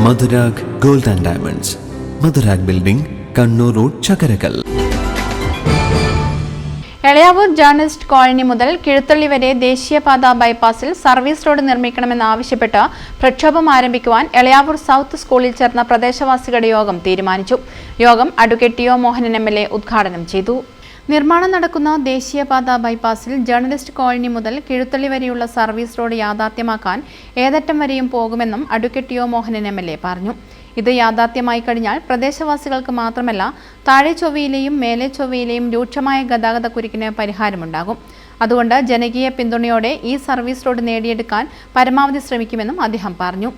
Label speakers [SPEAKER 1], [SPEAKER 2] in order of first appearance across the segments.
[SPEAKER 1] Madhurag gold and diamonds, Madhurag building, Kannur road, Chakkarakal.
[SPEAKER 2] Elayavoor journalist colony മുതൽ കിഴുത്തള്ളി വരെ ദേശീയപാത ബൈപ്പാസിൽ സർവീസ് റോഡ് നിർമ്മിക്കണമെന്നാവശ്യപ്പെട്ട് പ്രക്ഷോഭം ആരംഭിക്കുവാൻ എളയാവൂർ സൗത്ത് സ്കൂളിൽ ചേർന്ന പ്രദേശവാസികളുടെ യോഗം തീരുമാനിച്ചു. യോഗം അഡ്വക്കേറ്റ് ടി.ഒ. മോഹനൻ MLA ഉദ്ഘാടനം ചെയ്തു. നിർമ്മാണം നടക്കുന്ന ദേശീയപാത ബൈപ്പാസിൽ ജേർണലിസ്റ്റ് കോളനി മുതൽ കിഴുത്തള്ളി വരെയുള്ള സർവീസ് റോഡ് യാഥാർത്ഥ്യമാക്കാൻ ഏതറ്റം വരെയും പോകുമെന്നും അഡ്വക്കേറ്റ് ടി.ഒ. മോഹനൻ MLA പറഞ്ഞു. ഇത് യാഥാർത്ഥ്യമായി കഴിഞ്ഞാൽ പ്രദേശവാസികൾക്ക് മാത്രമല്ല താഴെ ചൊവ്വയിലെയും മേലെ ചൊവ്വയിലെയും രൂക്ഷമായ ഗതാഗത കുരുക്കിന് പരിഹാരമുണ്ടാകും. അതുകൊണ്ട് ജനകീയ പിന്തുണയോടെ ഈ സർവീസ് റോഡ് നേടിയെടുക്കാൻ പരമാവധി ശ്രമിക്കുമെന്നും അദ്ദേഹം പറഞ്ഞു.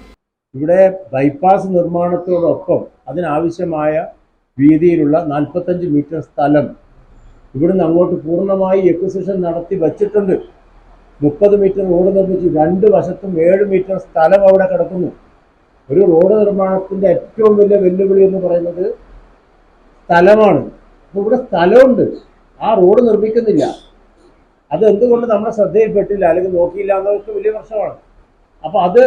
[SPEAKER 3] ഇവിടെ ബൈപ്പാസ് നിർമ്മാണത്തോടൊപ്പം അതിനാവശ്യമായ വീതിയിലുള്ള 45 മീറ്റർ സ്ഥലം ഇവിടുന്ന് അങ്ങോട്ട് പൂർണ്ണമായി എക്വിസിഷൻ നടത്തി വച്ചിട്ടുണ്ട്. 30 മീറ്റർ റോഡ് നിർമ്മിച്ച് 2 വശത്തും 7 മീറ്റർ സ്ഥലം അവിടെ കിടക്കുന്നു. ഒരു റോഡ് നിർമ്മാണത്തിൻ്റെ ഏറ്റവും വലിയ വെല്ലുവിളി എന്ന് പറയുന്നത് സ്ഥലമാണ്. അപ്പോൾ ഇവിടെ സ്ഥലമുണ്ട്, ആ റോഡ് നിർമ്മിക്കുന്നില്ല. അത് എന്തുകൊണ്ട് നമ്മുടെ ശ്രദ്ധയിൽപ്പെട്ടില്ല അല്ലെങ്കിൽ നോക്കിയില്ല എന്നതൊക്കെ വലിയ പ്രശ്നമാണ്. അപ്പോൾ അത്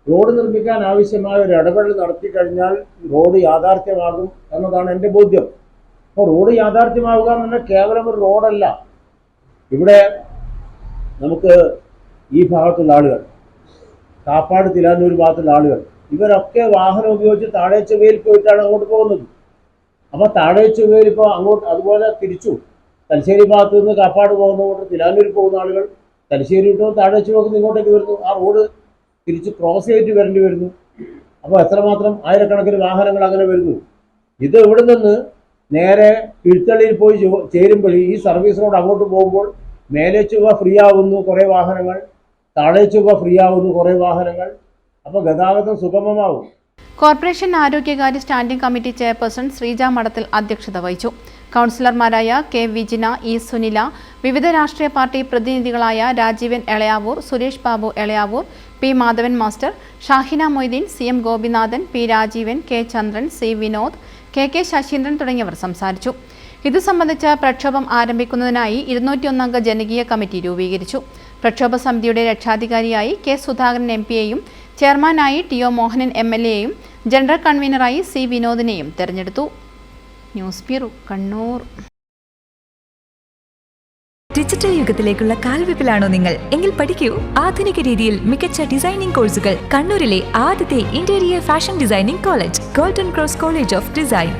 [SPEAKER 3] റോഡ് നിർമ്മിക്കാൻ ആവശ്യമായ ഒരു ഇടപെടൽ നടത്തി കഴിഞ്ഞാൽ റോഡ് യാഥാർത്ഥ്യമാകും എന്നതാണ് എൻ്റെ ബോധ്യം. അപ്പോൾ റോഡ് യാഥാർത്ഥ്യമാവുക എന്ന് പറഞ്ഞാൽ കേവലം ഒരു റോഡല്ല. ഇവിടെ നമുക്ക് ഈ ഭാഗത്തുള്ള ആളുകൾ, കാപ്പാട് തിലാന്നൂർ ഭാഗത്തുള്ള ആളുകൾ, ഇവരൊക്കെ വാഹനം ഉപയോഗിച്ച് താഴെ ചൊവ്വയിൽ പോയിട്ടാണ് അങ്ങോട്ട് പോകുന്നത്. അപ്പോൾ താഴെ ചൊവ്വയിൽ ഇപ്പോൾ അങ്ങോട്ട് അതുപോലെ തിരിച്ചു തലശ്ശേരി ഭാഗത്ത് നിന്ന് കാപ്പാട് പോകുന്നതുകൊണ്ട് തിലാന്നൂർ പോകുന്ന ആളുകൾ തലശ്ശേരി വിട്ടോ താഴെ ചൊവ്വക്ക് ഇങ്ങോട്ടേക്ക് വരുന്നു. ആ റോഡ് തിരിച്ച് ക്രോസ് ചെയ്തിട്ട് വരേണ്ടി വരുന്നു. അപ്പോൾ എത്രമാത്രം ആയിരക്കണക്കിന് വാഹനങ്ങൾ അങ്ങനെ വരുന്നു. ഇത് ഇവിടെ നിന്ന് നേരെ കിഴുത്തള്ളിയിൽ പോയി ചേരുമ്പോൾ ഈ സർവീസ് റോഡ് അങ്ങോട്ട് പോകുമ്പോൾ മേലെ ചൊവ്വ ഫ്രീ ആവുന്നു കുറേ വാഹനങ്ങൾ, താഴെ ചൊവ്വ ഫ്രീ ആവുന്നു കുറേ വാഹനങ്ങൾ. അപ്പോൾ ഗതാഗതം സുഗമമാവും.
[SPEAKER 2] കോർപ്പറേഷൻ ആരോഗ്യകാര്യ standing committee chairperson Sreeja Madathil അധ്യക്ഷത വഹിച്ചു. കൗൺസിലർമാരായ കെ. വിജിന, ഇ. സുനില, വിവിധ രാഷ്ട്രീയ പാർട്ടി പ്രതിനിധികളായ Rajeevan Elayavoor, Suresh Babu Elayavoor, P. Madhavan master, Shahina Moideen, CM Gopinathan, P. Rajeevan, K. Chandran, C. Vinod, K. Sasheendran തുടങ്ങിയവർ സംസാരിച്ചു. ഇത് സംബന്ധിച്ച് പ്രക്ഷോഭം ആരംഭിക്കുന്നതിനായി 201 അംഗ ജനകീയ കമ്മിറ്റി രൂപീകരിച്ചു. പ്രക്ഷോഭ സമിതിയുടെ രക്ഷാധികാരിയായി കെ. സുധാകരൻ MP-യെയും ചെയർമാനായി ടി.ഒ. മോഹനൻ MLA-യെയും ജനറൽ കൺവീനറായി സി. വിനോദിനെയും തെരഞ്ഞെടുത്തു. News bureau, Kannur.
[SPEAKER 4] ഡിജിറ്റൽ യുഗത്തിലേക്കുള്ള കാൽവെപ്പിലാണോ നിങ്ങൾ? എങ്കിൽ പഠിക്കൂ ആധുനിക രീതിയിൽ മികച്ച ഡിസൈനിംഗ് കോഴ്സുകൾ. കണ്ണൂരിലെ ആദ്യത്തെ interior fashion designing college golden cross college of design.